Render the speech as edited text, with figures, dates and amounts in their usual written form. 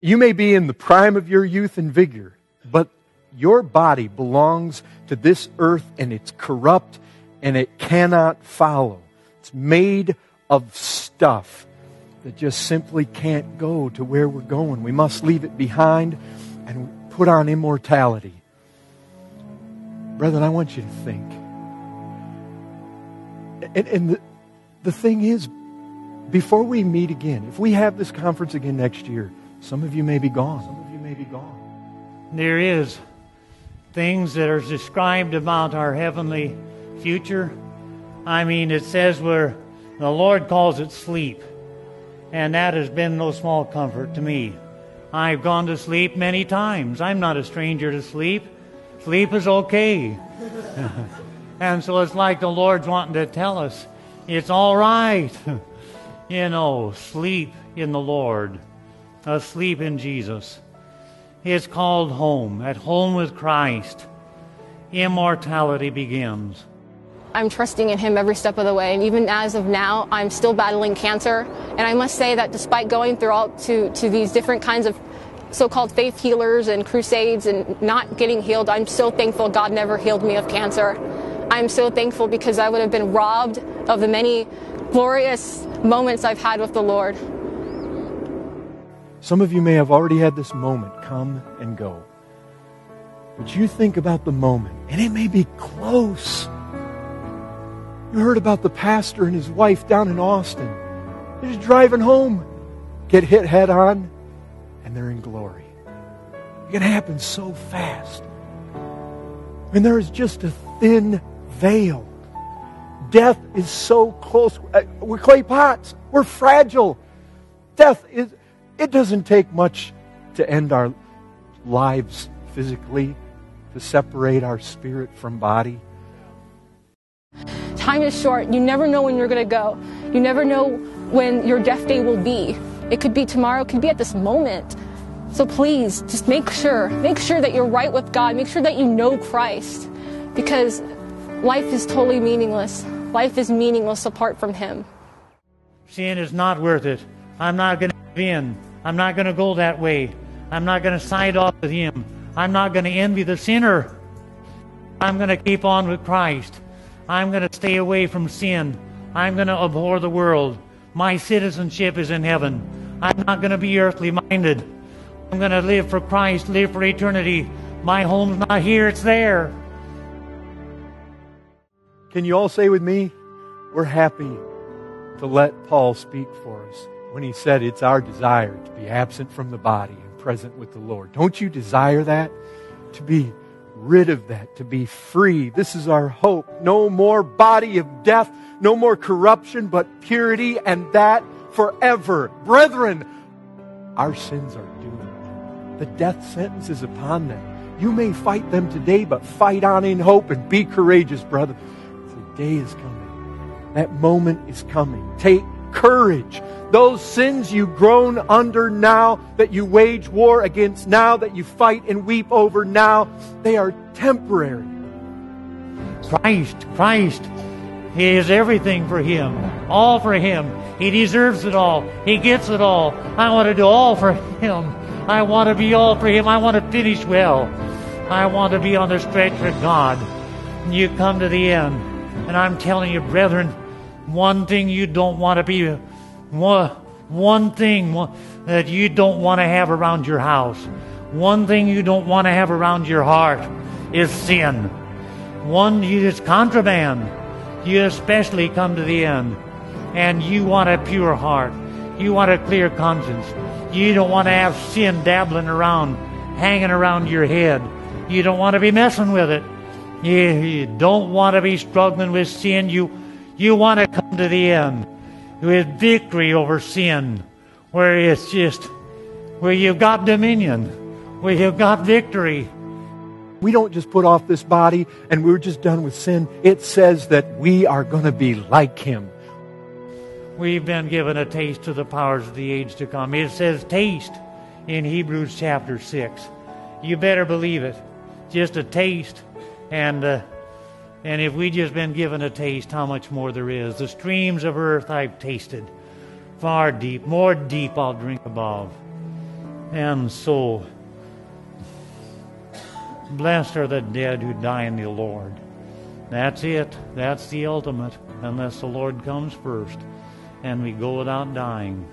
You may be in the prime of your youth and vigor, but your body belongs to this earth and it's corrupt and it cannot follow. It's made of stuff that just simply can't go to where we're going. We must leave it behind and put on immortality. Brethren, I want you to think. And the thing is, before we meet again, if we have this conference again next year, some of you may be gone. Some of you may be gone. There is things that are described about our heavenly future. I mean, it says where the Lord calls it sleep. And that has been no small comfort to me. I've gone to sleep many times. I'm not a stranger to sleep. Sleep is okay. And so it's like the Lord's wanting to tell us, it's all right. Sleep in the Lord. Asleep in Jesus. It's called home. At home with Christ. Immortality begins. I'm trusting in Him every step of the way. And even as of now, I'm still battling cancer. And I must say that despite going through all to these different kinds of so-called faith healers and crusades and not getting healed, I'm so thankful God never healed me of cancer. I'm so thankful because I would have been robbed of the many glorious moments I've had with the Lord. Some of you may have already had this moment come and go. But you think about the moment, and it may be close. You heard about the pastor and his wife down in Austin. They're just driving home, get hit head on, and they're in glory. It can happen so fast. And there is just a thin veil. Death is so close. We're clay pots. We're fragile. It doesn't take much to end our lives physically, to separate our spirit from body. Time is short. You never know when you're going to go. You never know when your death day will be. It could be tomorrow. It could be at this moment. So please, just make sure that you're right with God. Make sure that you know Christ. Because life is totally meaningless. Life is meaningless apart from Him. Sin is not worth it. I'm not going to give in. I'm not going to go that way. I'm not going to side off with Him. I'm not going to envy the sinner. I'm going to keep on with Christ. I'm going to stay away from sin. I'm going to abhor the world. My citizenship is in heaven. I'm not going to be earthly minded. I'm going to live for Christ, live for eternity. My home's not here, it's there. Can you all say with me, we're happy to let Paul speak for us when he said it's our desire to be absent from the body and present with the Lord. Don't you desire that? To be rid of that, to be free. This is our hope. No more body of death, no more corruption, but purity, and that forever. Brethren, our sins are doomed. The death sentence is upon them. You may fight them today, but fight on in hope and be courageous, brother. The day is coming. That moment is coming. Take courage. Those sins you groan under now, that you wage war against now, that you fight and weep over now, they are temporary. Christ. He is everything for Him. All for Him. He deserves it all. He gets it all. I want to do all for Him. I want to be all for Him. I want to finish well. I want to be on the stretch for God. And you come to the end. And I'm telling you, brethren, one thing you don't want to be, one thing that you don't want to have around your house, one thing you don't want to have around your heart is sin. One is contraband. You especially come to the end, and you want a pure heart. You want a clear conscience. You don't want to have sin dabbling around, hanging around your head. You don't want to be messing with it. You don't want to be struggling with sin. You want to come to the end with victory over sin, where it's just, where you've got dominion, where you've got victory. We don't just put off this body and we're just done with sin. It says that we are going to be like Him. We've been given a taste of the powers of the age to come. It says taste in Hebrews chapter 6. You better believe it. Just a taste. And if we just been given a taste, how much more there is. The streams of earth I've tasted. Far deep, more deep I'll drink above. And so, blessed are the dead who die in the Lord. That's it. That's the ultimate, unless the Lord comes first and we go without dying.